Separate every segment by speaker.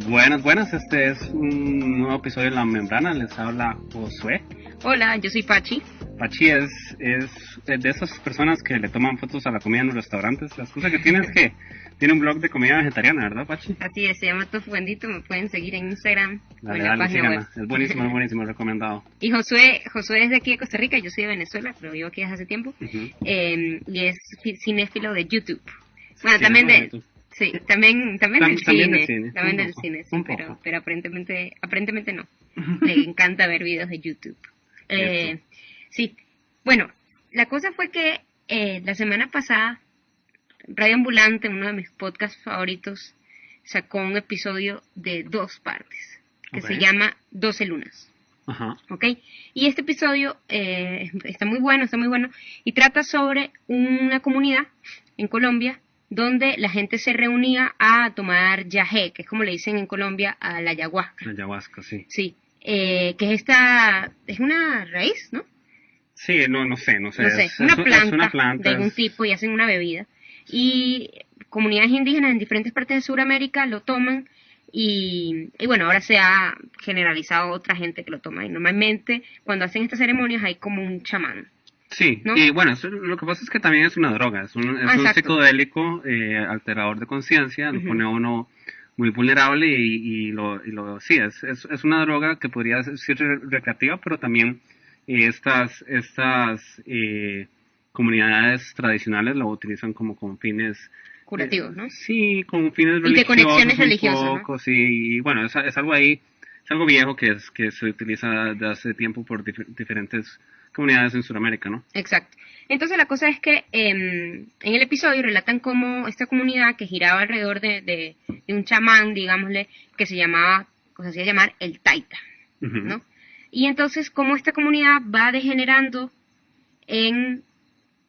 Speaker 1: Buenas, buenas, este es un nuevo episodio de La Membrana, les habla Josué.
Speaker 2: Hola, yo soy Pachi.
Speaker 1: Pachi es de esas personas que le toman fotos a la comida en los restaurantes. La excusa que tiene es que tiene un blog de comida vegetariana, ¿verdad, Pachi?
Speaker 2: Así es, se llama Tofu Bendito, me pueden seguir en Instagram o en la
Speaker 1: Dale,
Speaker 2: página web.
Speaker 1: es buenísimo, recomendado.
Speaker 2: Y Josué es de aquí de Costa Rica, yo soy de Venezuela, pero vivo aquí desde hace tiempo. Y es cinéfilo de YouTube. Bueno,
Speaker 1: Sí,
Speaker 2: también
Speaker 1: no,
Speaker 2: de...
Speaker 1: YouTube.
Speaker 2: Sí, también del cine. También del
Speaker 1: poco,
Speaker 2: cine, sí,
Speaker 1: un
Speaker 2: pero
Speaker 1: poco.
Speaker 2: aparentemente no. Le encanta ver videos de YouTube. Sí, bueno, la cosa fue que la semana pasada Radio Ambulante, uno de mis podcasts favoritos, sacó un episodio de 2 partes que se llama 12 lunas.
Speaker 1: Ajá.
Speaker 2: ¿Ok? Y este episodio está muy bueno, y trata sobre una comunidad en Colombia donde la gente se reunía a tomar yagé, que es como le dicen en Colombia a la ayahuasca.
Speaker 1: La ayahuasca, sí.
Speaker 2: Sí, que es una raíz, ¿no?
Speaker 1: Sí, no sé.
Speaker 2: No sé, una planta de algún tipo y hacen una bebida. Y comunidades indígenas en diferentes partes de Sudamérica lo toman y bueno, ahora se ha generalizado otra gente que lo toma. Y normalmente cuando hacen estas ceremonias hay como un chamán.
Speaker 1: Sí,
Speaker 2: ¿no?
Speaker 1: y bueno, lo que pasa es que también es una droga, es un psicodélico alterador de conciencia, lo pone a uno muy vulnerable sí, es una droga que podría ser recreativa, pero también estas comunidades tradicionales lo utilizan como con fines
Speaker 2: curativos, ¿no?
Speaker 1: Sí, con fines
Speaker 2: y de conexiones religiosas,
Speaker 1: un poco,
Speaker 2: ¿no?
Speaker 1: Sí, y bueno, es algo ahí, es algo viejo que se utiliza desde hace tiempo por diferentes comunidades en Sudamérica, ¿no?
Speaker 2: Exacto. Entonces la cosa es que en el episodio relatan cómo esta comunidad que giraba alrededor de un chamán, digámosle, que se hacía llamar el Taita, ¿no? Y entonces cómo esta comunidad va degenerando en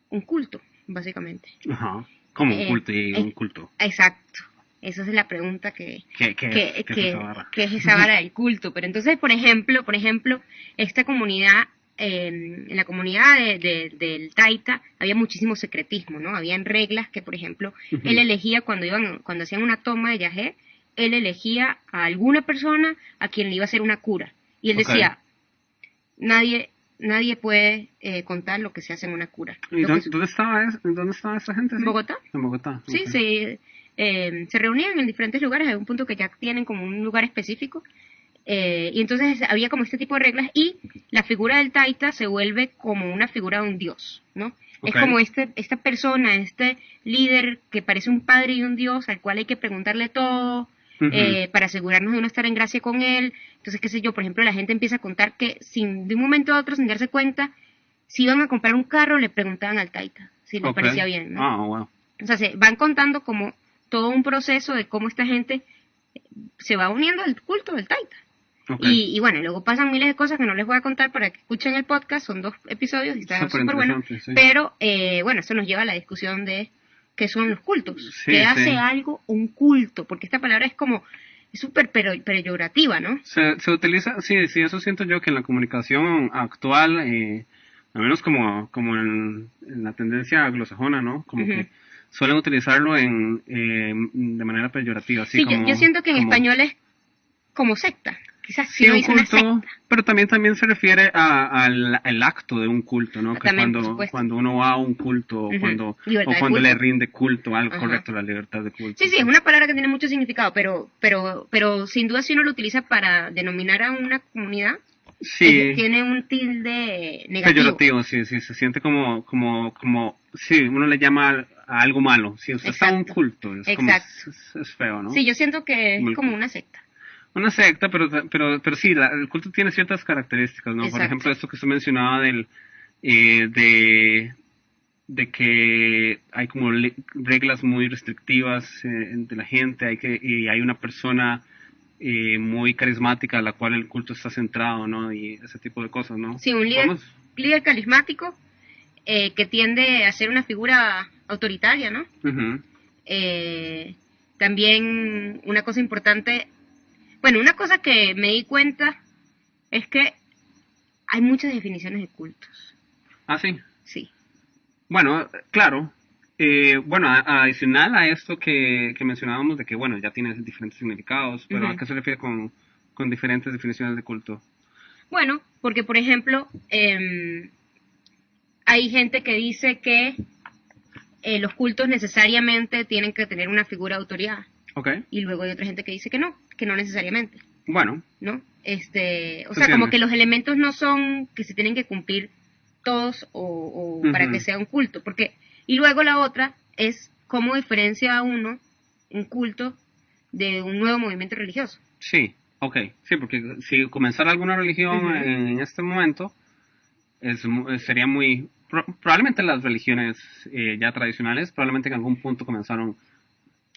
Speaker 2: un culto, básicamente.
Speaker 1: Ajá. ¿Cómo un culto y un culto?
Speaker 2: Exacto. Esa es la pregunta
Speaker 1: ¿Qué es esa vara?
Speaker 2: ¿Qué es esa vara del culto? Pero entonces, por ejemplo, esta comunidad, en la comunidad del Taita había muchísimo secretismo, ¿no? Habían reglas que, por ejemplo, él elegía cuando hacían una toma de yagé, él elegía a alguna persona a quien le iba a hacer una cura. Y él decía, nadie puede contar lo que se hace en una cura.
Speaker 1: ¿Y dónde estaba esa gente?
Speaker 2: ¿En Bogotá?
Speaker 1: En Bogotá.
Speaker 2: Sí, okay. Se reunían en diferentes lugares, hay un punto que ya tienen como un lugar específico. Y entonces había como este tipo de reglas y la figura del Taita se vuelve como una figura de un dios, ¿no? Okay. Es como esta persona, este líder que parece un padre y un dios al cual hay que preguntarle todo para asegurarnos de no estar en gracia con él. Entonces, qué sé yo, por ejemplo, la gente empieza a contar que de un momento a otro, sin darse cuenta, si iban a comprar un carro, le preguntaban al Taita si les parecía bien, ¿no?
Speaker 1: Wow.
Speaker 2: O sea, se van contando como todo un proceso de cómo esta gente se va uniendo al culto del Taita. Okay. Y bueno, luego pasan miles de cosas que no les voy a contar para que escuchen el podcast, son 2 episodios y está súper bueno. Sí. Pero bueno, eso nos lleva a la discusión de qué son los cultos. Sí, ¿qué hace algo un culto? Porque esta palabra es como súper peyorativa, ¿no?
Speaker 1: Se utiliza, sí, eso siento yo que en la comunicación actual, al menos como en la tendencia anglosajona, ¿no? Como que suelen utilizarlo de manera peyorativa. Así
Speaker 2: sí,
Speaker 1: como,
Speaker 2: yo siento que en español es como secta. Quizás
Speaker 1: sí, un culto, pero también se refiere al acto de un culto, ¿no? Que cuando uno va a un culto o cuando le rinde culto al correcto, la libertad de culto.
Speaker 2: Sí, es una palabra que tiene mucho significado, pero sin duda si uno lo utiliza para denominar a una comunidad,
Speaker 1: sí,
Speaker 2: tiene un tilde negativo.
Speaker 1: Peyorativo, sí, se siente como, sí, uno le llama a algo malo. Si usted está en un culto, es feo, ¿no?
Speaker 2: Sí, yo siento que es como una secta.
Speaker 1: Una secta, pero sí, el culto tiene ciertas características, ¿no? Por ejemplo, esto que usted mencionaba de que hay como reglas muy restrictivas de la gente, y hay una persona muy carismática a la cual el culto está centrado, ¿no? Y ese tipo de cosas, ¿no?
Speaker 2: Sí, un líder carismático que tiende a ser una figura autoritaria, ¿no? También una cosa importante. Bueno, una cosa que me di cuenta es que hay muchas definiciones de cultos.
Speaker 1: ¿Ah, sí?
Speaker 2: Sí.
Speaker 1: Bueno, claro. Bueno, adicional a esto que mencionábamos de que, bueno, ya tiene diferentes significados, pero ¿a qué se refiere con diferentes definiciones de culto?
Speaker 2: Bueno, porque por ejemplo, hay gente que dice que los cultos necesariamente tienen que tener una figura de autoridad.
Speaker 1: Okay.
Speaker 2: Y luego hay otra gente que dice que no necesariamente.
Speaker 1: Bueno.
Speaker 2: ¿No? O sea, como que los elementos no son que se tienen que cumplir todos o para que sea un culto. Y luego la otra es cómo diferencia a uno un culto de un nuevo movimiento religioso.
Speaker 1: Sí, ok. Sí, porque si comenzara alguna religión en este momento, sería muy... Probablemente las religiones ya tradicionales, probablemente en algún punto comenzaron...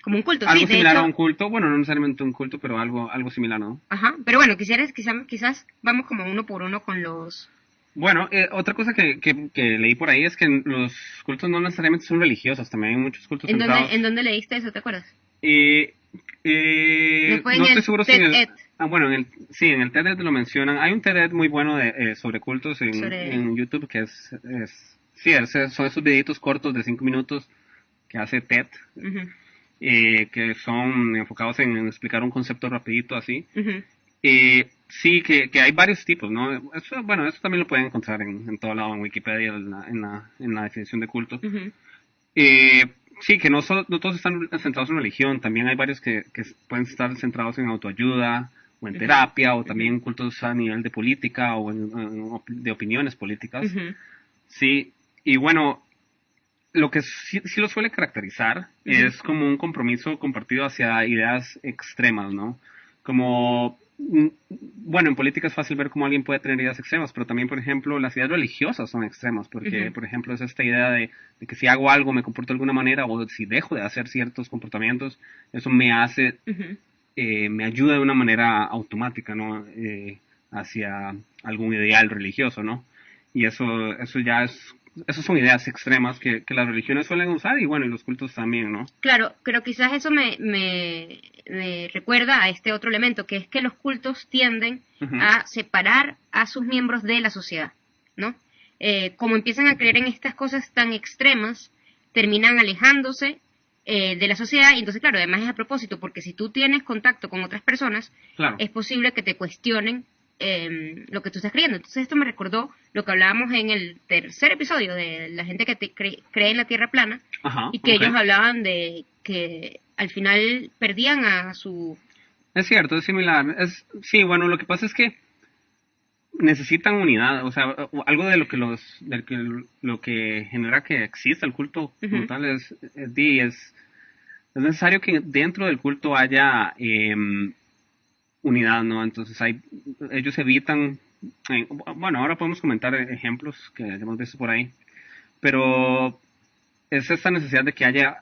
Speaker 2: Como un culto,
Speaker 1: algo
Speaker 2: sí.
Speaker 1: Similar a un culto, bueno, no necesariamente un culto, pero algo similar, ¿no?
Speaker 2: Ajá, pero bueno, quizás vamos como uno por uno con los...
Speaker 1: Bueno, otra cosa que leí por ahí es que los cultos no necesariamente son religiosos, también hay muchos cultos centrados.
Speaker 2: ¿En dónde leíste eso, te acuerdas?
Speaker 1: No estoy seguro si en el... bueno, en el TED lo mencionan. Hay un TED muy bueno sobre cultos en YouTube que son esos videitos cortos de 5 minutos que hace TED, que son enfocados en explicar un concepto rapidito así. Sí, que hay varios tipos, ¿no? Eso también lo pueden encontrar en todo lado, en Wikipedia, en la definición de culto. Sí, que no todos están centrados en religión, también hay varios que pueden estar centrados en autoayuda, o en terapia, o también cultos a nivel de política, o de opiniones políticas. Sí, y bueno, lo que sí lo suele caracterizar es como un compromiso compartido hacia ideas extremas, ¿no? Como... Bueno, en política es fácil ver cómo alguien puede tener ideas extremas, pero también, por ejemplo, las ideas religiosas son extremas, porque, por ejemplo, es esta idea de que si hago algo me comporto de alguna manera, o si dejo de hacer ciertos comportamientos, eso me hace, me ayuda de una manera automática, ¿no? Hacia algún ideal religioso, ¿no? Y eso ya esas son ideas extremas que las religiones suelen usar, y bueno, y los cultos también, ¿no?
Speaker 2: Claro, pero quizás eso me recuerda a este otro elemento, que es que los cultos tienden a separar a sus miembros de la sociedad, ¿no? Como empiezan a creer en estas cosas tan extremas, terminan alejándose de la sociedad, y entonces, claro, además es a propósito, porque si tú tienes contacto con otras personas, es posible que te cuestionen lo que tú estás creyendo. Entonces esto me recordó lo que hablábamos en el tercer episodio de la gente que cree en la Tierra plana, y que ellos hablaban de que al final perdían a su...
Speaker 1: Es cierto, es similar. Sí, bueno, lo que pasa es que necesitan unidad, o sea, algo de lo que genera que exista el culto como tal es necesario que dentro del culto haya unidad, ¿no? Entonces ellos evitan, bueno, ahora podemos comentar ejemplos que hemos visto por ahí, pero es esta necesidad de que haya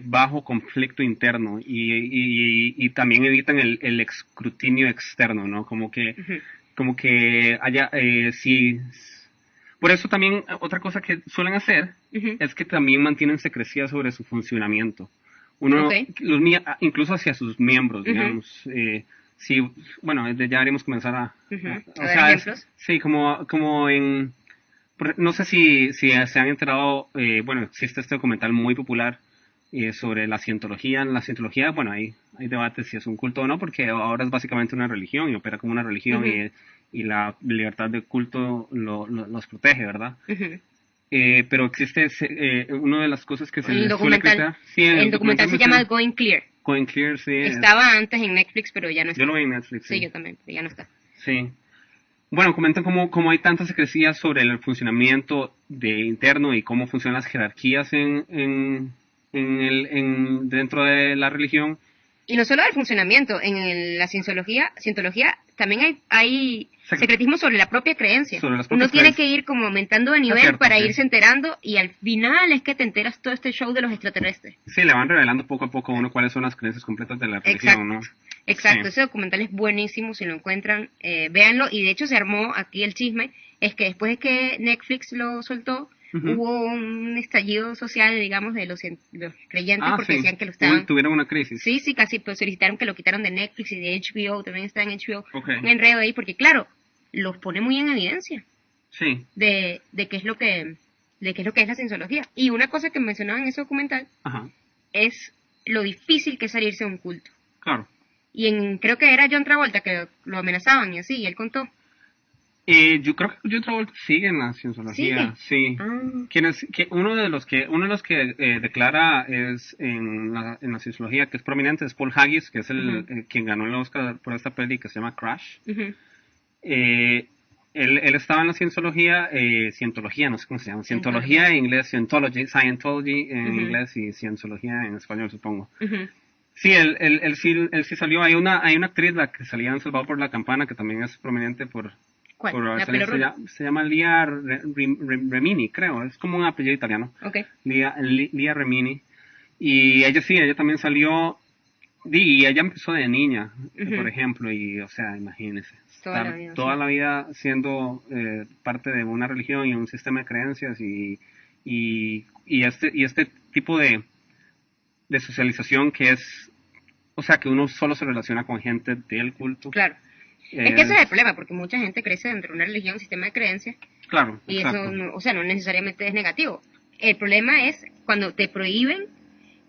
Speaker 1: bajo conflicto interno y también evitan el escrutinio externo, ¿no? Como que haya, sí. Por eso también otra cosa que suelen hacer es que también mantienen secrecía sobre su funcionamiento. Incluso hacia sus miembros, digamos. Sí, bueno, ya haremos comenzar a
Speaker 2: o sea, ejemplos.
Speaker 1: Sí, como en... No sé si se han enterado, bueno, existe este documental muy popular sobre la cientología. En la cientología, bueno, hay debates si es un culto o no, porque ahora es básicamente una religión y opera como una religión y la libertad de culto los protege, ¿verdad? Pero existe una de las cosas que se le suele criticar. Sí,
Speaker 2: el documental se llama Going Clear.
Speaker 1: Going Clear, sí.
Speaker 2: Estaba antes en Netflix, pero ya no está.
Speaker 1: Yo lo vi en Netflix.
Speaker 2: Sí, yo también, pero ya no está.
Speaker 1: Sí. Bueno, comentan cómo hay tantas secrecías sobre el funcionamiento interno y cómo funcionan las jerarquías dentro de la religión.
Speaker 2: Y no solo del funcionamiento, en la cientología también hay secretismo sobre la propia creencia. Uno tiene que ir como aumentando de nivel para irse enterando, y al final es que te enteras todo este show de los extraterrestres.
Speaker 1: Sí, le van revelando poco a poco a uno cuáles son las creencias completas de la religión, ¿no?
Speaker 2: Exacto, sí. Ese documental es buenísimo, si lo encuentran, véanlo. Y de hecho se armó aquí el chisme, es que después de que Netflix lo soltó, hubo un estallido social, digamos, de los creyentes, porque decían que lo estaban...
Speaker 1: Tuvieron una crisis.
Speaker 2: Sí, casi pues solicitaron que lo quitaran de Netflix y de HBO, también está en HBO. Un enredo ahí, porque claro, los pone muy en evidencia.
Speaker 1: Sí.
Speaker 2: De qué es lo que de qué es lo que es la cienciología. Y una cosa que mencionaba en ese documental es lo difícil que es salirse de un culto.
Speaker 1: Claro.
Speaker 2: Y creo que era John Travolta que lo amenazaban y así, y él contó.
Speaker 1: Yo creo que John Travolta sigue en la cienciología, sí. Uno de los que declara es en la cienciología que es prominente es Paul Haggis, que es quien ganó el Oscar por esta peli que se llama Crash. Él estaba en la cienciología, cientología, no sé cómo se llama, cientología en inglés, Scientology en inglés y cienciología en español, supongo. Sí, él sí salió. Hay una actriz la que salía en Salvado por la Campana que también es prominente por se llama Lia Remini, creo, es como un apellido italiano. Lia Remini. Y ella también salió, y ella empezó de niña, por ejemplo, y o sea, imagínese, toda la vida siendo parte de una religión y un sistema de creencias y este tipo de socialización que es, o sea, que uno solo se relaciona con gente del culto.
Speaker 2: Claro. Es que ese es el problema, porque mucha gente crece dentro de una religión, un sistema de creencias.
Speaker 1: Claro.
Speaker 2: Y exacto. Eso, no necesariamente es negativo. El problema es cuando te prohíben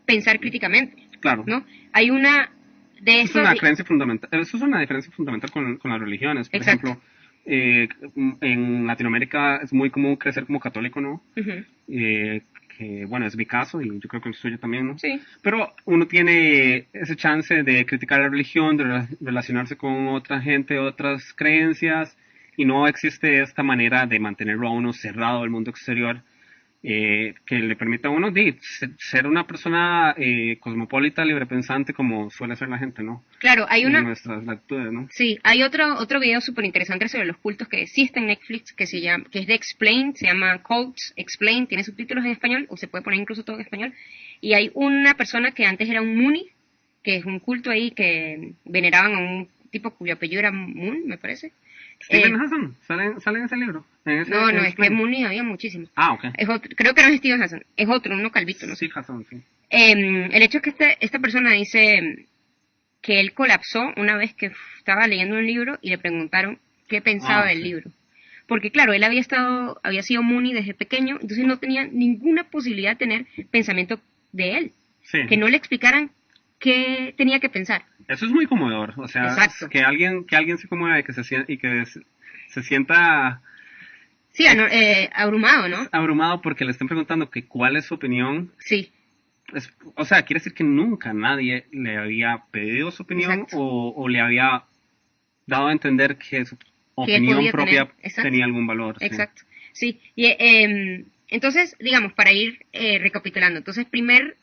Speaker 2: pensar críticamente.
Speaker 1: Claro.
Speaker 2: ¿No? Hay una de
Speaker 1: eso es una creencia fundamental. Eso es una diferencia fundamental con las religiones. Por ejemplo, en Latinoamérica es muy común crecer como católico, ¿no? Que bueno, es mi caso y yo creo que el suyo también, ¿no?
Speaker 2: Sí.
Speaker 1: Pero uno tiene ese chance de criticar la religión, de relacionarse con otra gente, otras creencias, y no existe esta manera de mantenerlo a uno cerrado al mundo exterior, que le permita a uno ser una persona cosmopolita, librepensante, como suele ser la gente, ¿no?
Speaker 2: Claro, hay
Speaker 1: nuestras latitudes, ¿no?
Speaker 2: Sí, hay otro video súper interesante sobre los cultos que existe en Netflix, que es de Explain, se llama Cults Explain, tiene subtítulos en español, o se puede poner incluso todo en español, y hay una persona que antes era un Muni, que es un culto ahí que veneraban a un tipo cuyo apellido era Moon, me parece.
Speaker 1: Steven Hassan, ¿sale en ese libro?
Speaker 2: No, es que Mooney había muchísimos.
Speaker 1: Ok.
Speaker 2: Creo que no es Steven Hassan, es otro, uno calvito, ¿no?
Speaker 1: Sí, Hassan, sí.
Speaker 2: El hecho es que esta persona dice que él colapsó una vez que estaba leyendo un libro y le preguntaron qué pensaba del libro. Porque claro, él había sido Mooney desde pequeño, entonces no tenía ninguna posibilidad de tener pensamiento de él.
Speaker 1: Sí.
Speaker 2: Que no le explicaran qué tenía que pensar.
Speaker 1: Eso es muy conmovedor, o sea, que alguien se conmueva y que se sienta
Speaker 2: abrumado, ¿no?
Speaker 1: Abrumado porque le estén preguntando que cuál es su opinión.
Speaker 2: Sí.
Speaker 1: O sea, quiere decir que nunca nadie le había pedido su opinión o le había dado a entender que su opinión propia tenía algún valor.
Speaker 2: Exacto. Sí. Y entonces, digamos, para ir recapitulando, entonces primer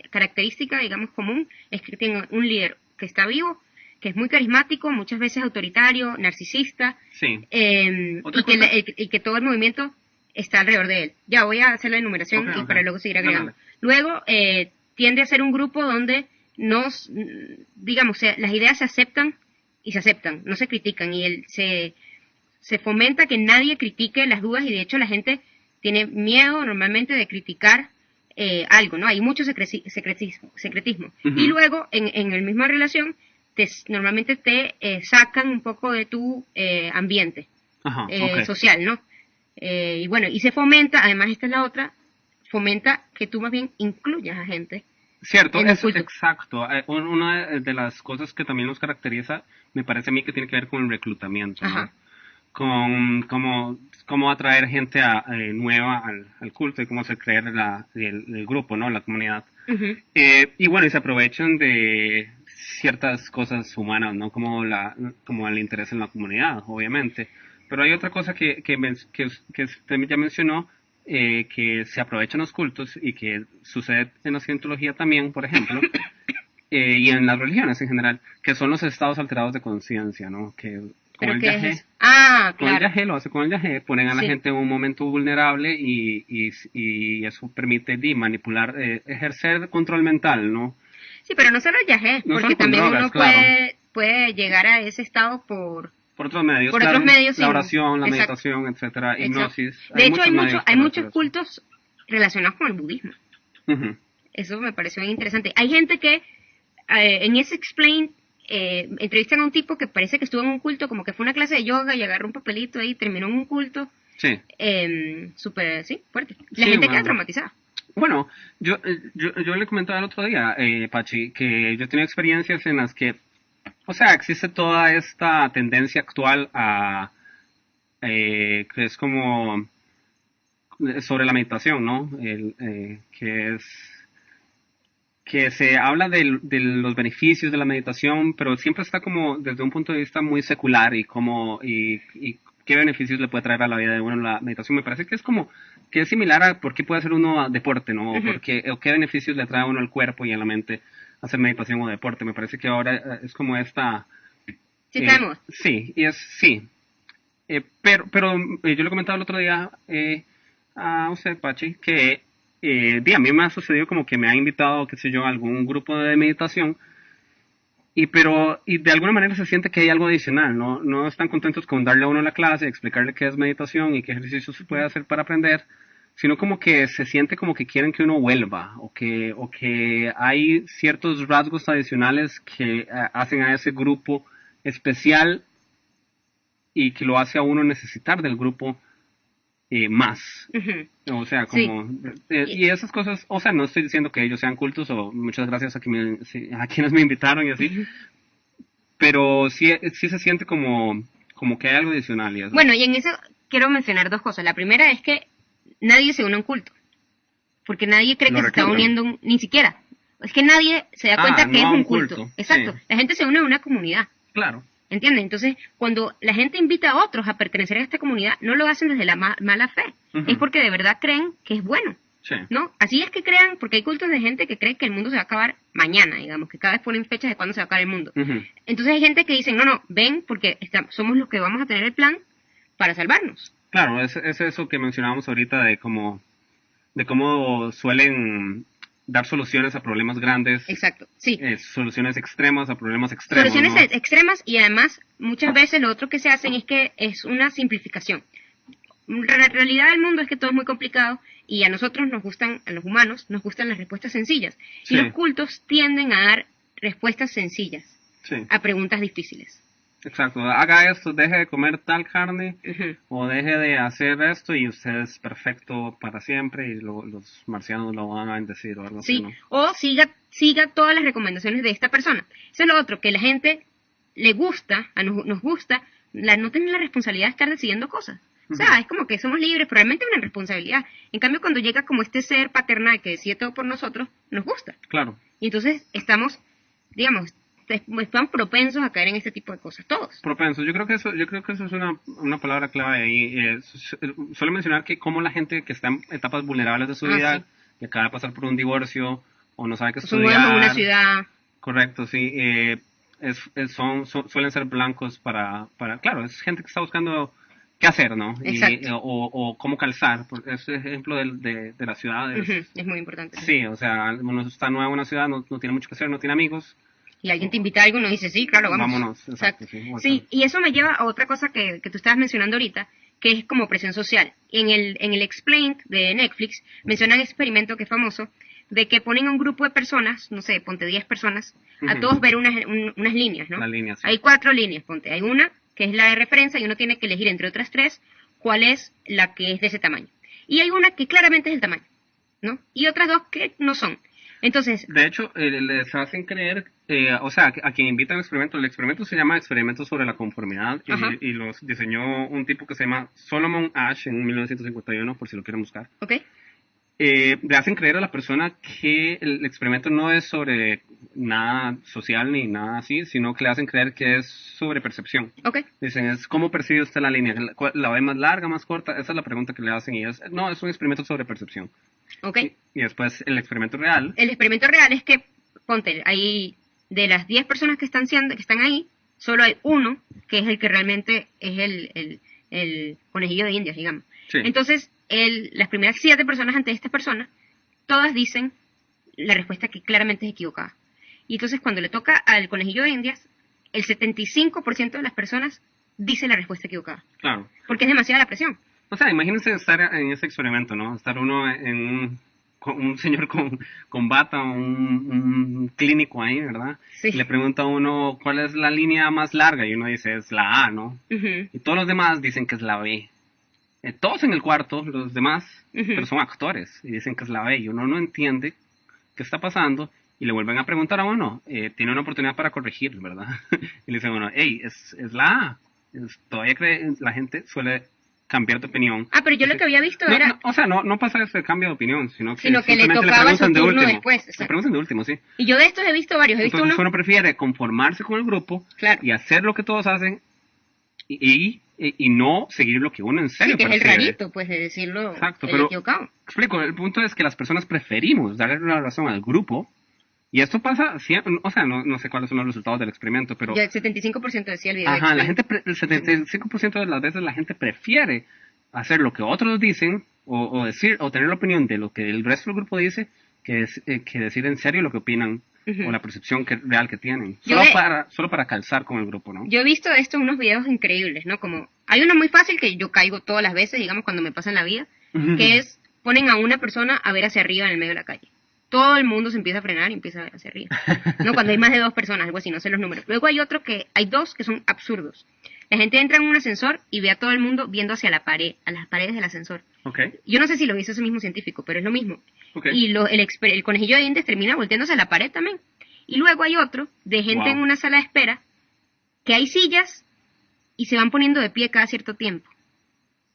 Speaker 2: característica, digamos, común es que tiene un líder que está vivo, que es muy carismático, muchas veces autoritario, narcisista, y que todo el movimiento está alrededor de él. Ya voy a hacer la enumeración para luego seguir agregando. Luego, tiende a ser un grupo donde las ideas se aceptan y se aceptan, no se critican, y se fomenta que nadie critique las dudas, y de hecho la gente tiene miedo normalmente de criticar algo, ¿no? Hay mucho secretismo. Y luego, en la misma relación, normalmente te sacan un poco de tu ambiente social, ¿no? Y bueno, y se fomenta, además esta es la otra, fomenta que tú más bien incluyas a gente.
Speaker 1: Cierto, exacto. Una de las cosas que también nos caracteriza, me parece a mí que tiene que ver con el reclutamiento, ¿no? Con cómo atraer gente nueva al culto y cómo hacer creer el grupo, ¿no? La comunidad. Y bueno, y se aprovechan de ciertas cosas humanas, ¿no? Como el interés en la comunidad, obviamente. Pero hay otra cosa que usted ya mencionó, que se aprovechan los cultos y que sucede en la cientología también, por ejemplo, y en las religiones en general, que son los estados alterados de conciencia, ¿no? Con el yagé.
Speaker 2: Claro.
Speaker 1: Con el yagé, lo hace con el yagé, ponen a la gente en un momento vulnerable y eso permite manipular, ejercer control mental, ¿no?
Speaker 2: Sí, pero no solo el yagé, porque también drogas, uno puede llegar a ese estado por otros medios.
Speaker 1: La oración, la meditación, etcétera, hipnosis.
Speaker 2: De hecho, hay muchos cultos relacionados con el budismo. Eso me pareció bien interesante. Hay gente que en ese Explain entrevistan a un tipo que parece que estuvo en un culto, como que fue una clase de yoga y agarró un papelito ahí, terminó en un culto.
Speaker 1: Sí.
Speaker 2: Súper, sí, fuerte. La gente queda traumatizada.
Speaker 1: Bueno, yo le comentaba el otro día, Pachi, que yo tenía experiencias en las que, o sea, existe toda esta tendencia actual a, que es como sobre la meditación, ¿no? Que se habla de los beneficios de la meditación, pero siempre está como desde un punto de vista muy secular y qué beneficios le puede traer a la vida de uno la meditación. Me parece que es como que es similar a por qué puede hacer uno deporte, ¿no? O qué beneficios le trae a uno al cuerpo y a la mente hacer meditación o deporte. Me parece que ahora es como esta...
Speaker 2: Sí, estamos.
Speaker 1: Sí. Pero yo le comentaba el otro día a usted, Pachi, que a mí me ha sucedido como que me ha invitado, qué sé yo, a algún grupo de meditación y de alguna manera se siente que hay algo adicional, no están contentos con darle a uno la clase, explicarle qué es meditación y qué ejercicios se puede hacer para aprender, sino como que se siente como que quieren que uno vuelva o que hay ciertos rasgos adicionales que hacen a ese grupo especial y que lo hace a uno necesitar del grupo más. O sea, como... Sí. Y esas cosas, o sea, no estoy diciendo que ellos sean cultos o muchas gracias a quienes me invitaron y así, pero sí se siente como que hay algo adicional. Y eso.
Speaker 2: Bueno, y en eso quiero mencionar dos cosas. La primera es que nadie se une a un culto, porque nadie cree que se está uniendo, ni siquiera. Es que nadie se da cuenta que es un culto. Exacto. Sí. La gente se une a una comunidad.
Speaker 1: Claro.
Speaker 2: ¿Entiendes? Entonces, cuando la gente invita a otros a pertenecer a esta comunidad, no lo hacen desde la mala fe. Es porque de verdad creen que es bueno.
Speaker 1: Sí.
Speaker 2: ¿No? Así es que crean, porque hay cultos de gente que cree que el mundo se va a acabar mañana, digamos, que cada vez ponen fechas de cuándo se va a acabar el mundo. Entonces hay gente que dice, no, ven, porque somos los que vamos a tener el plan para salvarnos.
Speaker 1: Claro, es eso que mencionábamos ahorita de cómo suelen dar soluciones a problemas grandes.
Speaker 2: Exacto, sí.
Speaker 1: Soluciones extremas a problemas extremos.
Speaker 2: Soluciones extremas y además muchas veces lo otro que se hacen es que es una simplificación. La realidad del mundo es que todo es muy complicado y a nosotros a los humanos, nos gustan las respuestas sencillas. Sí. Y los cultos tienden a dar respuestas sencillas a preguntas difíciles.
Speaker 1: Exacto, haga esto, deje de comer tal carne o deje de hacer esto y usted es perfecto para siempre y los marcianos lo van a bendecir o algo así, ¿no?
Speaker 2: O siga todas las recomendaciones de esta persona. Eso es lo otro, que la gente le gusta, nos gusta, no tener la responsabilidad de estar decidiendo cosas. O sea, es como que somos libres, pero realmente es una responsabilidad. En cambio, cuando llega como este ser paternal que decide todo por nosotros, nos gusta.
Speaker 1: Claro.
Speaker 2: Y entonces estamos propensos a caer en este tipo de cosas, todos.
Speaker 1: Propensos. Yo creo que eso es una palabra clave ahí. Suele mencionar que como la gente que está en etapas vulnerables de su vida, que acaba de pasar por un divorcio o no sabe qué estudiar.
Speaker 2: Son en una ciudad.
Speaker 1: Correcto, sí. Suelen ser blancos para, claro, es gente que está buscando qué hacer, ¿no? O cómo calzar, porque ese ejemplo de la ciudad
Speaker 2: es muy importante.
Speaker 1: Sí, o sea, uno está nuevo en una ciudad, no tiene mucho que hacer, no tiene amigos.
Speaker 2: Y alguien te invita a algo y uno dice, sí, claro, vamos.
Speaker 1: Vámonos, exacto.
Speaker 2: Sí, y eso me lleva a otra cosa que tú estabas mencionando ahorita, que es como presión social. En el Explained de Netflix mencionan ese experimento que es famoso, de que ponen a un grupo de personas, no sé, ponte 10 personas, a todos ver unas líneas, ¿no?
Speaker 1: Las líneas, sí.
Speaker 2: Hay 4 líneas, ponte. Hay una que es la de referencia y uno tiene que elegir entre otras 3 cuál es la que es de ese tamaño. Y hay una que claramente es el tamaño, ¿no? Y otras 2 que no son. Entonces...
Speaker 1: De hecho, les hacen creer, o sea, a quien invitan al experimento, el experimento se llama Experimento sobre la Conformidad y los diseñó un tipo que se llama Solomon Asch en 1951, por si lo quieren buscar.
Speaker 2: Ok.
Speaker 1: Le hacen creer a la persona que el experimento no es sobre nada social ni nada así, sino que le hacen creer que es sobre percepción.
Speaker 2: Okay.
Speaker 1: Dicen, ¿cómo percibe usted la línea? ¿La ve más larga, más corta? Esa es la pregunta que le hacen y es un experimento sobre percepción.
Speaker 2: Okay.
Speaker 1: Y después el experimento real.
Speaker 2: El experimento real es que, ponte, ahí de las 10 personas que están ahí, solo hay uno que es el que realmente es el conejillo de Indias, digamos.
Speaker 1: Sí.
Speaker 2: Entonces, las primeras 7 personas ante esta persona, todas dicen la respuesta que claramente es equivocada. Y entonces cuando le toca al conejillo de Indias, el 75% de las personas dice la respuesta equivocada.
Speaker 1: Claro.
Speaker 2: Porque es demasiada la presión.
Speaker 1: O sea, imagínense estar en ese experimento, ¿no? Estar uno en un señor con bata, un clínico ahí, ¿verdad?
Speaker 2: Sí.
Speaker 1: Le pregunta a uno cuál es la línea más larga y uno dice es la A, ¿no? Y todos los demás dicen que es la B. todos en el cuarto, los demás, pero son actores y dicen que es la B y uno no entiende qué está pasando y le vuelven a preguntar a uno, tiene una oportunidad para corregir, ¿verdad? Y le dicen a uno, hey, es la A. Todavía la gente suele cambiar de opinión.
Speaker 2: Pero yo lo que había visto era...
Speaker 1: No, o sea, no pasa ese cambio de opinión, sino que
Speaker 2: le tocaba su turno después.
Speaker 1: Le preguntan de último, sí.
Speaker 2: Y yo de estos he visto varios.
Speaker 1: Entonces uno prefiere conformarse con el grupo y hacer lo que todos hacen y no seguir lo que uno en serio
Speaker 2: percibe. Que es el rarito, pues, de decirlo.
Speaker 1: Exacto, pero explico, el punto es que las personas preferimos darle la razón al grupo. Y esto pasa, o sea, no sé cuáles son los resultados del experimento, pero...
Speaker 2: Ya el 75% decía el video.
Speaker 1: Ajá, el 75% de las veces la gente prefiere hacer lo que otros dicen o decir o tener la opinión de lo que el resto del grupo dice que decir en serio lo que opinan o la percepción real que tienen. Solo para calzar con el grupo, ¿no?
Speaker 2: Yo he visto esto en unos videos increíbles, ¿no? Como hay uno muy fácil que yo caigo todas las veces, digamos, cuando me pasa en la vida, que es ponen a una persona a ver hacia arriba en el medio de la calle. Todo el mundo se empieza a frenar y empieza a ver hacia arriba. No, cuando hay más de 2 personas, algo así, no sé los números. Luego hay hay 2 que son absurdos. La gente entra en un ascensor y ve a todo el mundo viendo hacia la pared, a las paredes del ascensor.
Speaker 1: Okay.
Speaker 2: Yo no sé si lo hizo ese mismo científico, pero es lo mismo.
Speaker 1: Okay.
Speaker 2: Y el conejillo de dientes termina volteándose a la pared también. Y luego hay otro de gente en una sala de espera que hay sillas y se van poniendo de pie cada cierto tiempo.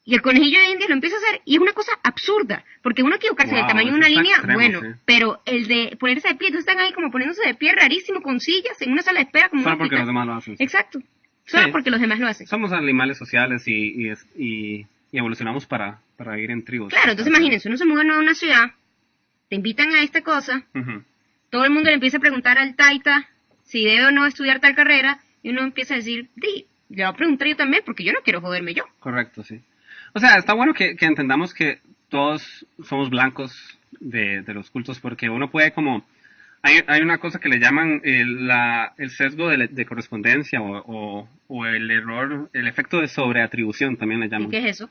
Speaker 2: Y el conejillo de Indias lo empieza a hacer y es una cosa absurda, porque uno equivocarse del tamaño de una línea,
Speaker 1: extremo, sí.
Speaker 2: Pero el de ponerse de pie, entonces están ahí como poniéndose de pie rarísimo con sillas en una sala de espera. Como
Speaker 1: solo porque los demás lo hacen.
Speaker 2: Exacto, solo porque los demás lo hacen.
Speaker 1: Somos animales sociales y evolucionamos para ir en tribus.
Speaker 2: Claro, entonces imagínense, uno se muda a una ciudad, te invitan a esta cosa, todo el mundo le empieza a preguntar al taita si debe o no estudiar tal carrera, y uno empieza a decir, le voy a preguntar yo también, porque yo no quiero joderme yo.
Speaker 1: Correcto, sí. O sea, está bueno que entendamos que todos somos blancos de los cultos, porque uno puede como... Hay una cosa que le llaman el sesgo de correspondencia o el error, el efecto de sobreatribución también le llaman.
Speaker 2: ¿Y qué es eso?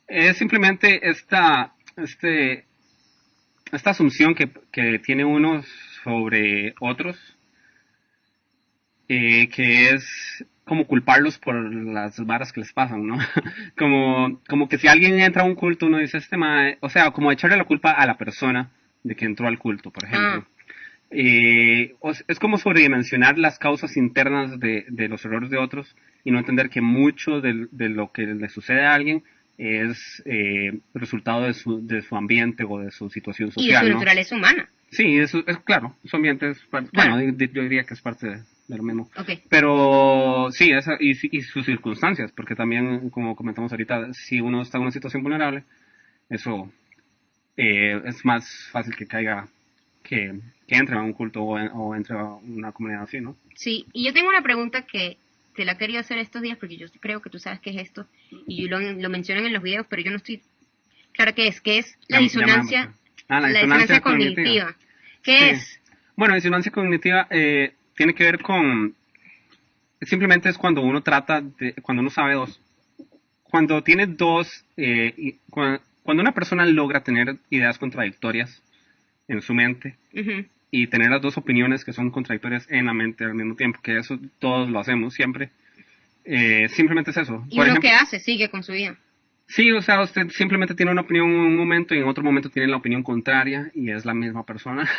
Speaker 1: Es simplemente esta asunción que tiene uno sobre otros, que es como culparlos por las varas que les pasan, ¿no? como que si alguien entra a un culto, uno dice, o sea, como echarle la culpa a la persona de que entró al culto, por ejemplo. Es como sobredimensionar las causas internas de los errores de otros y no entender que mucho de lo que le sucede a alguien es resultado de su ambiente o de su situación social.
Speaker 2: Y de su naturaleza humana.
Speaker 1: Sí, es claro, su ambiente es parte, bueno, yo diría que es parte de lo mismo.
Speaker 2: Okay.
Speaker 1: Pero sí, y sus circunstancias, porque también, como comentamos ahorita, si uno está en una situación vulnerable, eso es más fácil que caiga, que entre a un culto o entre a una comunidad así, ¿no?
Speaker 2: Sí, y yo tengo una pregunta que te la quería hacer estos días, porque yo creo que tú sabes qué es esto, y lo mencionan en los videos, pero yo no estoy claro qué es la disonancia.
Speaker 1: La disonancia cognitiva.
Speaker 2: ¿Qué es?
Speaker 1: Bueno, disonancia cognitiva tiene que ver con... Simplemente es cuando uno cuando uno sabe cuando tiene cuando una persona logra tener ideas contradictorias en su mente y tener las dos opiniones que son contradictorias en la mente al mismo tiempo, que eso todos lo hacemos siempre, simplemente es eso.
Speaker 2: ¿Y uno qué hace? Sigue con su vida.
Speaker 1: Sí, o sea, usted simplemente tiene una opinión en un momento y en otro momento tiene la opinión contraria y es la misma persona.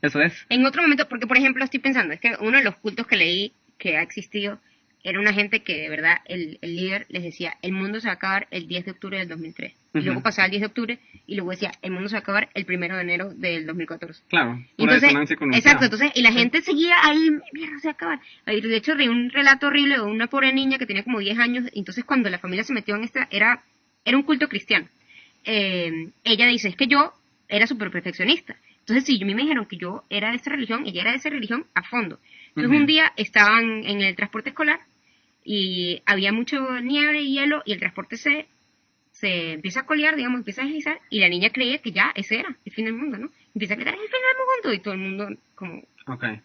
Speaker 1: Eso es.
Speaker 2: En otro momento, porque por ejemplo estoy pensando, es que uno de los cultos que leí que ha existido era una gente que de verdad el líder les decía, el mundo se va a acabar el 10 de octubre del 2003. Y luego pasaba el 10 de octubre y luego decía, el mundo se va a acabar el 1 de enero del 2014.
Speaker 1: Claro,
Speaker 2: pura disonancia cognitiva. Exacto, entonces, y la gente seguía ahí, mierda, se va a acabar. De hecho, reí un relato horrible de una pobre niña que tenía como 10 años, y entonces cuando la familia se metió en era un culto cristiano. Ella dice, es que yo era súper perfeccionista. Entonces, si a mí me dijeron que yo era de esa religión, ella era de esa religión a fondo. Entonces, un día estaban en el transporte escolar y había mucho nieve y hielo y el transporte se empieza a colear, digamos, empieza a deslizar y la niña creía que ya ese era el fin del mundo, ¿no? Empieza a gritar, es el fin del mundo y todo el mundo como...
Speaker 1: Okay.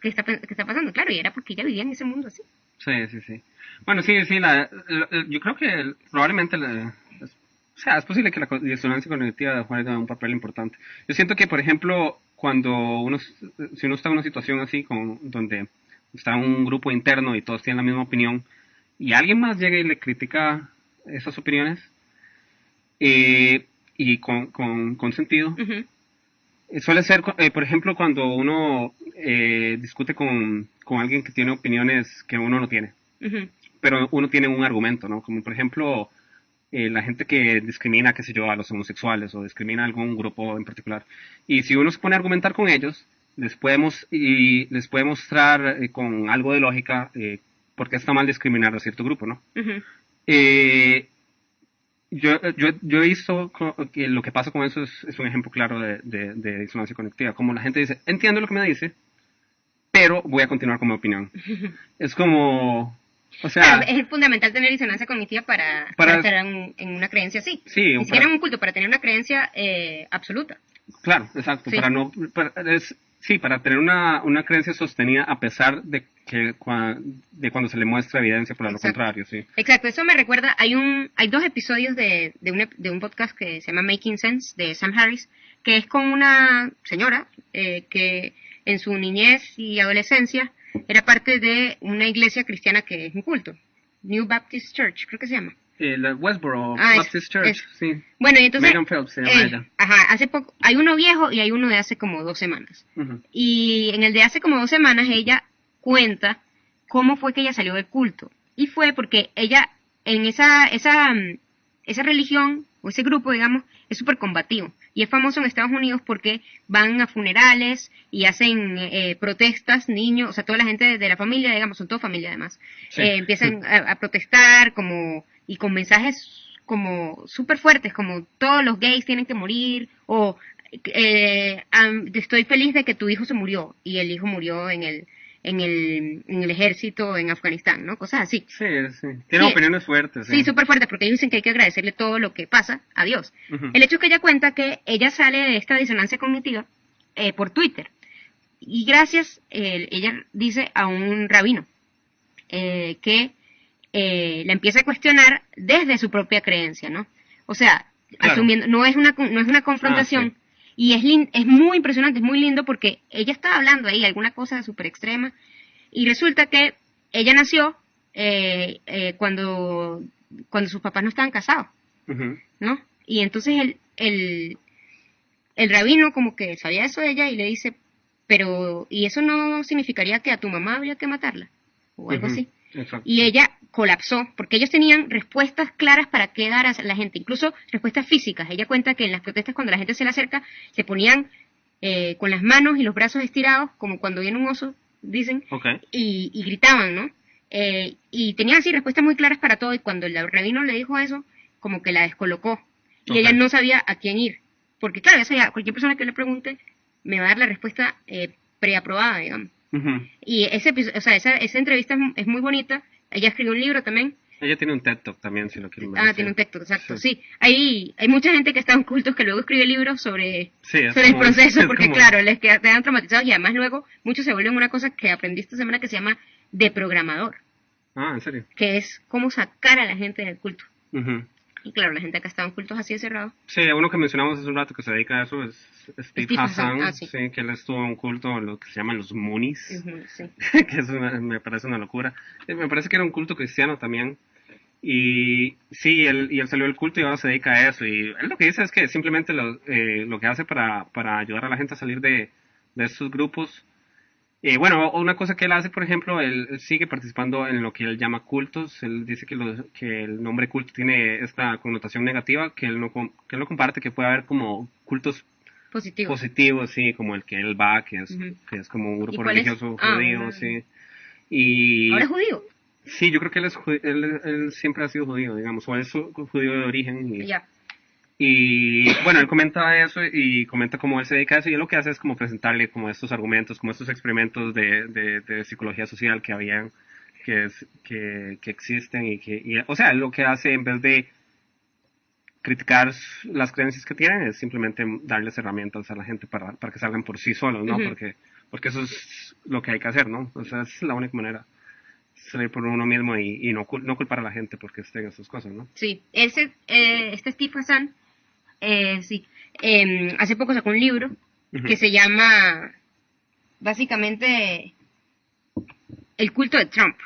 Speaker 2: ¿Qué está pasando? Claro, y era porque ella vivía en ese mundo así.
Speaker 1: Sí. Bueno, sí, yo creo que probablemente... O sea, es posible que la disonancia cognitiva juegue un papel importante. Yo siento que, por ejemplo, si uno está en una situación así, donde está un grupo interno y todos tienen la misma opinión, y alguien más llega y le critica esas opiniones, y con sentido. Suele ser, por ejemplo, cuando uno discute con alguien que tiene opiniones que uno no tiene, pero uno tiene un argumento, ¿no? Como por ejemplo, la gente que discrimina, qué sé yo, a los homosexuales o discrimina a algún grupo en particular. Y si uno se pone a argumentar con ellos, les puede mostrar con algo de lógica por qué está mal discriminar a cierto grupo, ¿no? Yo he visto que lo que pasa con eso es un ejemplo claro de disonancia cognitiva. Como la gente dice, entiendo lo que me dice, pero voy a continuar con mi opinión. Es como... O sea,
Speaker 2: claro, es fundamental tener disonancia cognitiva para estar en una creencia así.
Speaker 1: Sí,
Speaker 2: ni siquiera en un culto, para tener una creencia absoluta.
Speaker 1: Claro, exacto. Sí. Para tener una creencia sostenida a pesar de que cuando se le muestra evidencia por lo contrario, sí.
Speaker 2: Exacto, eso me recuerda, hay 2 episodios de un podcast que se llama Making Sense, de Sam Harris, que es con una señora que en su niñez y adolescencia era parte de una iglesia cristiana que es un culto, New Baptist Church, creo que se llama.
Speaker 1: La Westboro Baptist Church, sí.
Speaker 2: Bueno, y entonces,
Speaker 1: Megan Phelps se llama ella.
Speaker 2: Hace poco, hay uno viejo y hay uno de hace como 2 semanas. Y en el de hace como 2 semanas ella cuenta cómo fue que ella salió del culto. Y fue porque ella, en esa religión, o ese grupo, digamos, es súper combativo. Y es famoso en Estados Unidos porque van a funerales y hacen protestas, niños, o sea, toda la gente de la familia, digamos, son toda familia además, sí. Empiezan a protestar y con mensajes como súper fuertes, como todos los gays tienen que morir, o estoy feliz de que tu hijo se murió, y el hijo murió en el ejército en Afganistán, ¿no? Cosas así.
Speaker 1: Sí. Tienen opiniones fuertes.
Speaker 2: Sí, súper fuertes, porque ellos dicen que hay que agradecerle todo lo que pasa a Dios. El hecho es que ella cuenta que ella sale de esta disonancia cognitiva por Twitter. Y gracias, ella dice a un rabino que la empieza a cuestionar desde su propia creencia, ¿no? O sea, claro. Asumiendo, no es una confrontación. Sí. Y es muy impresionante, es muy lindo porque ella estaba hablando ahí alguna cosa súper extrema y resulta que ella nació cuando sus papás no estaban casados, ¿no? Y entonces el rabino como que sabía eso de ella y le dice, ¿y eso no significaría que a tu mamá habría que matarla? O algo así.
Speaker 1: Exacto.
Speaker 2: Y ella colapsó, porque ellos tenían respuestas claras para qué dar a la gente, incluso respuestas físicas. Ella cuenta que en las protestas, cuando la gente se le acerca, se ponían con las manos y los brazos estirados, como cuando viene un oso, dicen, y gritaban, ¿no? Y tenían así respuestas muy claras para todo, y cuando el rabino le dijo eso, como que la descolocó, y ella no sabía a quién ir, porque claro, cualquier persona que le pregunte me va a dar la respuesta preaprobada, digamos. Y esa entrevista es muy bonita. Ella escribió un libro también.
Speaker 1: Ella tiene un TED Talk también, si lo quieren ver.
Speaker 2: Tiene un TED Talk, exacto, sí. Hay mucha gente que está en cultos que luego escribe libros sobre el proceso, porque claro, les quedan traumatizados y además luego muchos se vuelven una cosa que aprendí esta semana que se llama deprogramador.
Speaker 1: ¿En serio?
Speaker 2: Que es cómo sacar a la gente del culto. Y claro, la gente acá está en cultos así de cerrados.
Speaker 1: Sí, uno que mencionamos hace un rato que se dedica a eso es Steve Hassan, sí, que él estuvo en un culto, lo que se llaman los Moonies, sí. Que me parece una locura. Me parece que era un culto cristiano también. Y sí, él salió del culto y ahora se dedica a eso. Y él lo que dice es que simplemente lo que hace para ayudar a la gente a salir de estos grupos. Bueno, una cosa que él hace, por ejemplo, él sigue participando en lo que él llama cultos. Él dice que el nombre culto tiene esta connotación negativa, que él no comparte, que puede haber como cultos positivos, sí, como el que él va, que es como un grupo religioso judío, sí. Y
Speaker 2: ¿ahora es judío?
Speaker 1: Sí, yo creo que él siempre ha sido judío, digamos, o es judío de origen. Y bueno, él comenta eso y comenta cómo él se dedica a eso, y él lo que hace es como presentarle como estos argumentos, como estos experimentos de psicología social que habían, que existen y o sea, lo que hace en vez de criticar las creencias que tienen es simplemente darles herramientas a la gente para que salgan por sí solos, ¿no? Porque eso es lo que hay que hacer, ¿no? O sea, es la única manera. Salir por uno mismo y no culpar a la gente porque estén en esas cosas, ¿no?
Speaker 2: Sí, este Steve Hassan hace poco sacó un libro que se llama básicamente El culto de Trump.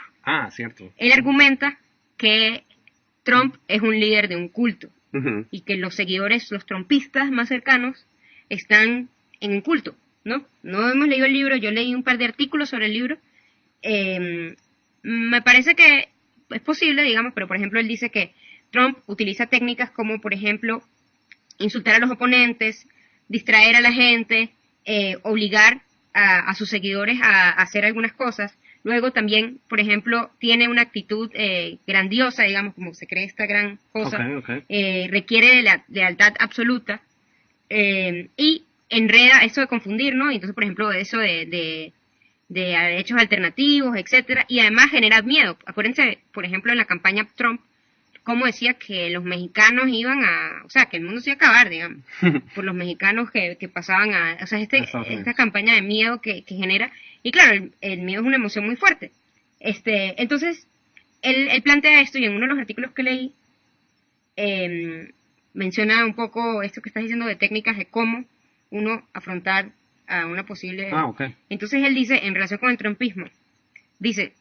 Speaker 1: Cierto.
Speaker 2: Él argumenta que Trump es un líder de un culto y que los seguidores, los trumpistas más cercanos, están en un culto, ¿no? No hemos leído el libro, yo leí un par de artículos sobre el libro. Me parece que es posible, digamos, pero por ejemplo él dice que Trump utiliza técnicas como, por ejemplo, insultar a los oponentes, distraer a la gente, obligar a sus seguidores a hacer algunas cosas. Luego también, por ejemplo, tiene una actitud grandiosa, digamos, como se cree esta gran cosa, requiere de la lealtad absoluta y enreda eso de confundir, ¿no? Entonces, por ejemplo, eso de hechos alternativos, etcétera, y además genera miedo. Acuérdense, por ejemplo, en la campaña Trump, cómo decía que los mexicanos iban o sea, que el mundo se iba a acabar, digamos, por los mexicanos que pasaban o sea, esta campaña de miedo que genera, y claro, el miedo es una emoción muy fuerte. Entonces, él plantea esto, y en uno de los artículos que leí, menciona un poco esto que estás diciendo de técnicas de cómo uno afrontar a una posible... Entonces él dice, en relación con el trumpismo, dice,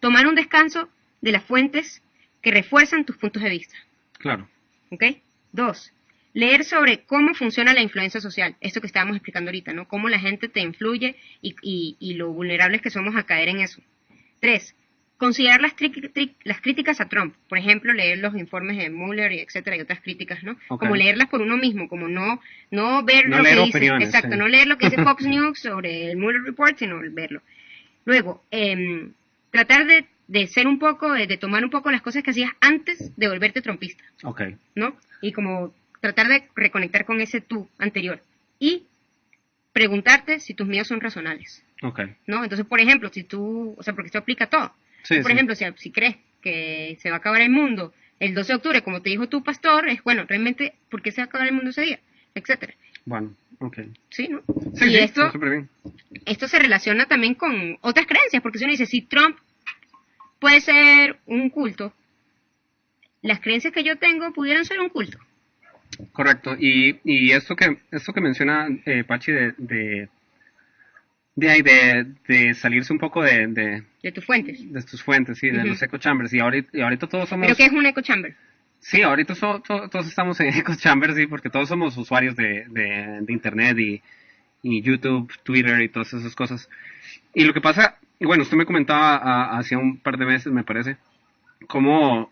Speaker 2: tomar un descanso de las fuentes que refuerzan tus puntos de vista.
Speaker 1: Claro.
Speaker 2: ¿Ok? 2. Leer sobre cómo funciona la influencia social. Esto que estábamos explicando ahorita, ¿no? Cómo la gente te influye y lo vulnerables que somos a caer en eso. 3. Considerar las críticas a Trump. Por ejemplo, leer los informes de Mueller y etcétera y otras críticas, ¿no? Como leerlas por uno mismo, como no ver lo que dice. Exacto, no leer lo que dice Fox News sobre el Mueller Report, sino verlo. Luego, tratar de ser un poco, de tomar un poco las cosas que hacías antes de volverte trumpista. ¿No? Y como tratar de reconectar con ese tú anterior. Y preguntarte si tus miedos son razonables. ¿No? Entonces, por ejemplo, si tú, o sea, porque esto aplica a todo. Por ejemplo, si crees que se va a acabar el mundo el 12 de octubre, como te dijo tu pastor, es bueno, realmente, ¿por qué se va a acabar el mundo ese día? Etcétera.
Speaker 1: Bueno,
Speaker 2: Sí, ¿no?
Speaker 1: Sí,
Speaker 2: y
Speaker 1: esto
Speaker 2: se relaciona también con otras creencias, porque si uno dice, si Trump puede ser un culto, las creencias que yo tengo pudieran ser un culto.
Speaker 1: Correcto, y esto que menciona Pachi de salirse un poco de
Speaker 2: tus fuentes.
Speaker 1: De tus fuentes, sí, de los echo chambers. Y ahorita todos somos...
Speaker 2: ¿Pero qué es un echo chamber?
Speaker 1: Sí, ahorita todos estamos en echo chambers, sí, porque todos somos usuarios de Internet y YouTube, Twitter y todas esas cosas. Y lo que pasa, bueno, usted me comentaba hace un par de meses, me parece, cómo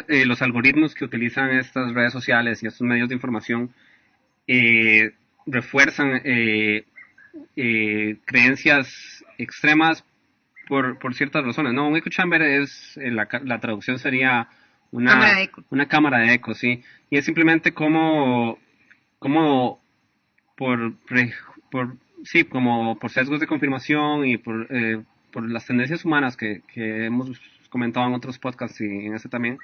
Speaker 1: los algoritmos que utilizan estas redes sociales y estos medios de información refuerzan creencias extremas por ciertas razones, ¿no? Un echo chamber es, la traducción sería una cámara de eco, sí, y es simplemente como por sesgos de confirmación y por las tendencias humanas que hemos comentado en otros podcasts y en este también,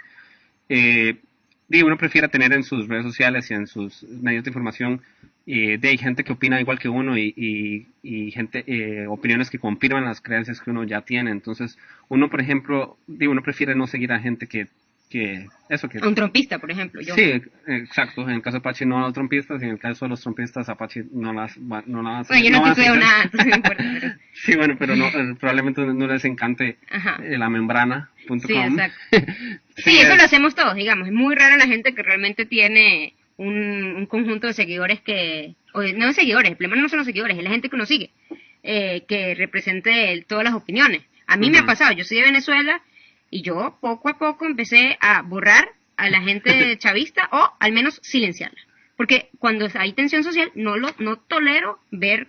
Speaker 1: uno prefiere tener en sus redes sociales y en sus medios de información hay gente que opina igual que uno y gente opiniones que confirman las creencias que uno ya tiene. Entonces uno, por ejemplo, uno prefiere no seguir a gente que
Speaker 2: a un trompista, por ejemplo.
Speaker 1: Sí, exacto. En el caso de Apache no a los trompistas, y en el caso de los trompistas Apache no las
Speaker 2: bueno, yo no tuiteo nada, entonces no importa. Pero...
Speaker 1: Sí, bueno, pero probablemente no les encante la membrana.com.
Speaker 2: Sí, exacto. Sí, eso lo hacemos todos, digamos. Es muy rara la gente que realmente tiene un conjunto de seguidores no seguidores, el problema no son los seguidores, es la gente que uno sigue, que represente todas las opiniones. A mí me ha pasado, yo soy de Venezuela, y yo poco a poco empecé a borrar a la gente chavista o al menos silenciarla. Porque cuando hay tensión social no tolero ver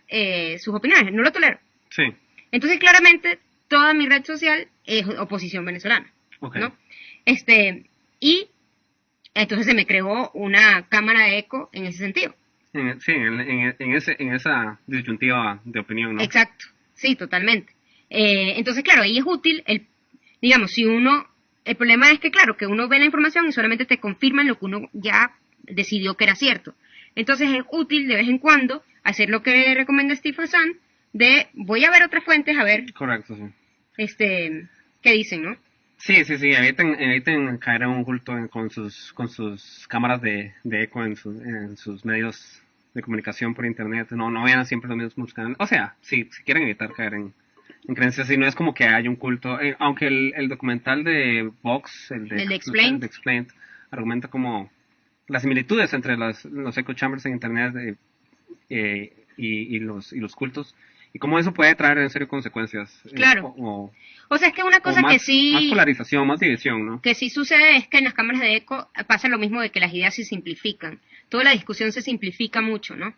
Speaker 2: sus opiniones, no lo tolero.
Speaker 1: Sí.
Speaker 2: Entonces claramente toda mi red social es oposición venezolana. ¿No? Y entonces se me creó una cámara de eco en ese sentido.
Speaker 1: Sí, en esa disyuntiva de opinión, ¿no?
Speaker 2: Exacto, sí, totalmente. Entonces claro, ahí es útil digamos, el problema es que, claro, que uno ve la información y solamente te confirman lo que uno ya decidió que era cierto. Entonces es útil de vez en cuando hacer lo que recomienda Steve Hassan, voy a ver otras fuentes, a ver.
Speaker 1: Correcto, sí.
Speaker 2: ¿Qué dicen, no?
Speaker 1: Sí, eviten caer en un culto con sus cámaras de eco en sus medios de comunicación por internet. No vean siempre los mismos canales. O sea, si quieren evitar caer en creencias, y no es como que hay un culto, aunque el documental de Vox, el de
Speaker 2: Explained,
Speaker 1: argumenta como las similitudes entre los echo chambers en internet y los cultos, y cómo eso puede traer en serio consecuencias.
Speaker 2: Claro. O sea, es que una cosa
Speaker 1: más,
Speaker 2: que sí...
Speaker 1: Más polarización, más división, ¿no?
Speaker 2: Que sí sucede es que en las cámaras de eco pasa lo mismo de que las ideas se simplifican. Toda la discusión se simplifica mucho, ¿no?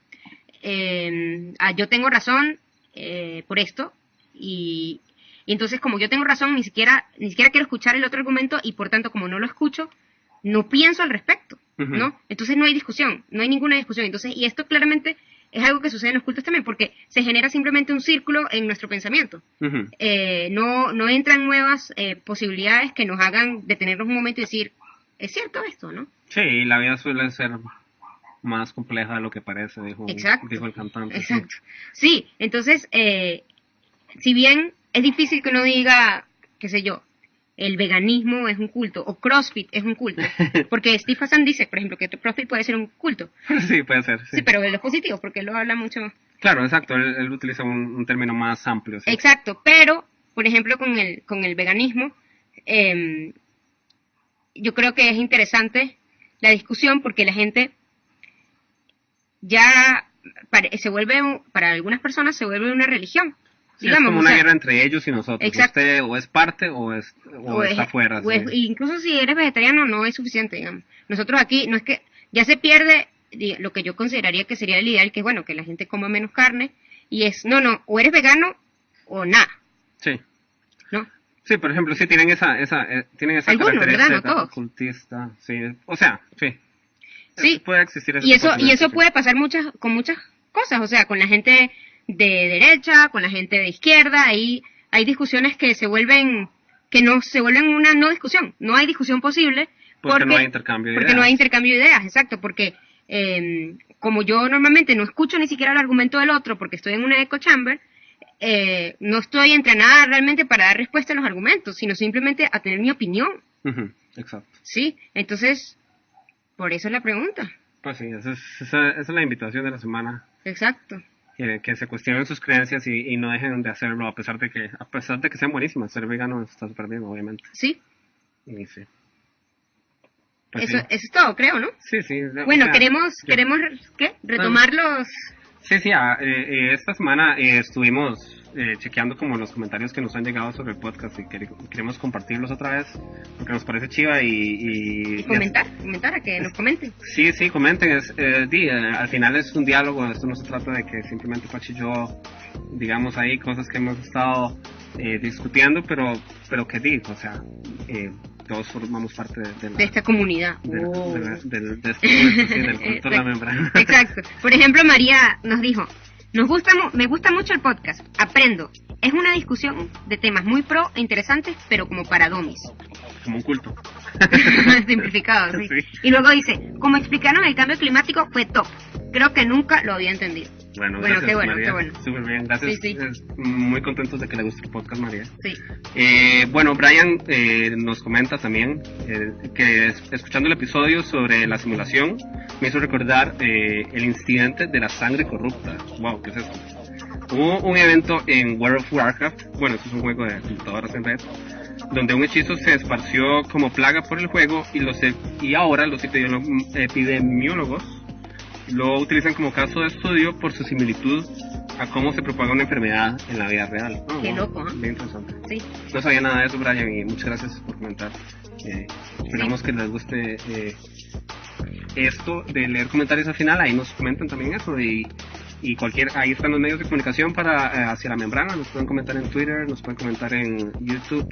Speaker 2: Yo tengo razón por esto, y entonces como yo tengo razón, ni siquiera quiero escuchar el otro argumento, y por tanto como no lo escucho, no pienso al respecto, ¿no? Entonces no hay discusión, no hay ninguna discusión. Entonces, y esto claramente es algo que sucede en los cultos también, porque se genera simplemente un círculo en nuestro pensamiento. No entran nuevas posibilidades que nos hagan detenernos un momento y decir, ¿es cierto esto, no?
Speaker 1: Sí, la vida suele ser más compleja de lo que parece, dijo el cantante.
Speaker 2: Exacto. Sí, entonces, si bien es difícil que uno diga, qué sé yo, el veganismo es un culto, o CrossFit es un culto, porque Steve Hassan dice, por ejemplo, que CrossFit puede ser un culto.
Speaker 1: Sí, puede ser.
Speaker 2: Sí, pero él es positivo, porque él lo habla mucho más.
Speaker 1: Claro, exacto, él utiliza un término más amplio. ¿Sí?
Speaker 2: Exacto, pero, por ejemplo, con el veganismo, yo creo que es interesante la discusión, porque la gente ya para algunas personas se vuelve una religión.
Speaker 1: Sí, digamos, es como una guerra entre ellos y nosotros.
Speaker 2: Exacto.
Speaker 1: Usted o es parte o está fuera.
Speaker 2: Sí. Incluso si eres vegetariano no es suficiente, digamos. Nosotros aquí, no es que ya se pierde lo que yo consideraría que sería el ideal, que es bueno, que la gente coma menos carne, y es, no, o eres vegano o nada.
Speaker 1: Sí.
Speaker 2: ¿No?
Speaker 1: Sí, por ejemplo, sí tienen esa
Speaker 2: algunos,
Speaker 1: característica,
Speaker 2: ¿verdad? No todos.
Speaker 1: Cultista, sí. O sea, sí.
Speaker 2: Sí.
Speaker 1: Puede existir
Speaker 2: y eso puede pasar con muchas cosas, o sea, con la gente de derecha, con la gente de izquierda, hay discusiones que no se vuelven una no discusión, no hay discusión posible porque
Speaker 1: no hay intercambio de ideas.
Speaker 2: Porque no hay intercambio de ideas, exacto, porque como yo normalmente no escucho ni siquiera el argumento del otro porque estoy en una echo chamber, no estoy entrenada realmente para dar respuesta a los argumentos, sino simplemente a tener mi opinión.
Speaker 1: Exacto.
Speaker 2: Sí, entonces, por eso es la pregunta.
Speaker 1: Pues sí, esa es la invitación de la semana.
Speaker 2: Exacto.
Speaker 1: Que se cuestionen sus creencias y no dejen de hacerlo a pesar de que sean buenísimas. Ser vegano está súper bien, obviamente.
Speaker 2: Sí.
Speaker 1: Y sí.
Speaker 2: Pues eso es todo, creo, ¿no?
Speaker 1: Sí, sí.
Speaker 2: Bueno, queremos ¿qué? Retomar los...
Speaker 1: Sí, esta semana estuvimos chequeando como los comentarios que nos han llegado sobre el podcast y queremos compartirlos otra vez porque nos parece chiva y
Speaker 2: comentar a que nos comenten.
Speaker 1: Sí, comenten. Al final es un diálogo, esto no se trata de que simplemente Pachi y yo digamos ahí cosas que hemos estado discutiendo, pero que digo, o sea, todos formamos parte de
Speaker 2: esta comunidad.
Speaker 1: Del culto de la membrana.
Speaker 2: Exacto. Por ejemplo, María nos dijo, me gusta mucho el podcast, aprendo. Es una discusión de temas muy pro e interesantes, pero como para domis.
Speaker 1: Como un culto.
Speaker 2: Simplificado, sí. Y luego dice, como explicaron el cambio climático fue top. Creo que nunca lo había entendido.
Speaker 1: Bueno, gracias,
Speaker 2: qué bueno,
Speaker 1: María.
Speaker 2: qué bueno.
Speaker 1: Súper bien, gracias.
Speaker 2: Sí.
Speaker 1: Muy contentos de que le guste el podcast, María.
Speaker 2: Sí.
Speaker 1: Bueno, Brian nos comenta también que escuchando el episodio sobre la simulación me hizo recordar el incidente de la sangre corrupta. Wow, ¿qué es esto? Hubo un evento en World of Warcraft, bueno, esto es un juego de computadoras en red, donde un hechizo se esparció como plaga por el juego y ahora los epidemiólogos lo utilizan como caso de estudio por su similitud a cómo se propaga una enfermedad en la vida real.
Speaker 2: Qué loco, ¿eh?
Speaker 1: Bien interesante.
Speaker 2: Sí.
Speaker 1: No sabía nada de eso, Brian, y muchas gracias por comentar. Esperamos que les guste esto de leer comentarios al final. Ahí nos comentan también eso y ahí están los medios de comunicación para hacia la membrana. Nos pueden comentar en Twitter, nos pueden comentar en YouTube,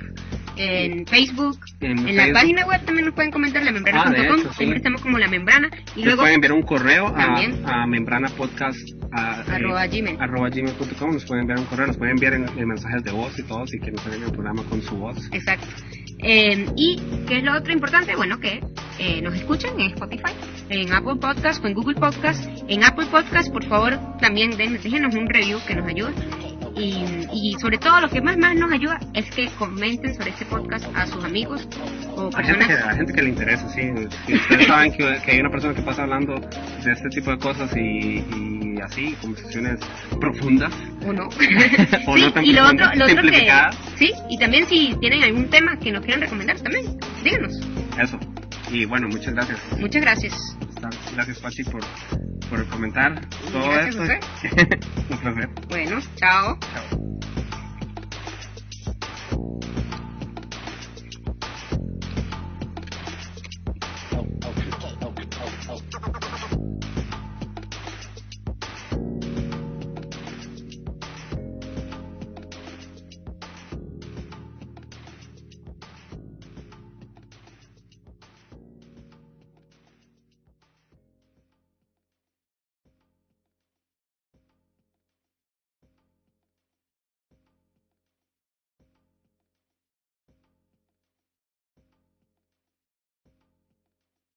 Speaker 2: en Facebook, en la página web también nos pueden comentar, lamembrana.com. Siempre estamos como La Membrana. Y luego
Speaker 1: pueden enviar un correo a membranapodcast@gmail.com. Nos pueden enviar un correo, nos pueden enviar en mensajes de voz y todo si quieren tener el programa con su voz.
Speaker 2: Exacto. Y ¿qué es lo otro importante? Bueno, que nos escuchen en Spotify, en Apple Podcast o en Google Podcast. En Apple Podcast, por favor, también déjenos un review que nos ayuda. Y sobre todo lo que más nos ayuda es que comenten sobre este podcast a sus amigos o personas.
Speaker 1: A gente que le interesa, sí. Si ustedes saben que hay una persona que pasa hablando de este tipo de cosas y así, conversaciones profundas.
Speaker 2: O no.
Speaker 1: O
Speaker 2: sí,
Speaker 1: no tan
Speaker 2: y lo otro que... Sí, y también si tienen algún tema que nos quieran recomendar también, díganos.
Speaker 1: Eso. Y bueno, muchas gracias.
Speaker 2: Muchas gracias.
Speaker 1: Gracias, Pachi, por comentar todo
Speaker 2: Gracias,
Speaker 1: esto.
Speaker 2: José.
Speaker 1: Un placer.
Speaker 2: Bueno, chao.
Speaker 1: Chao.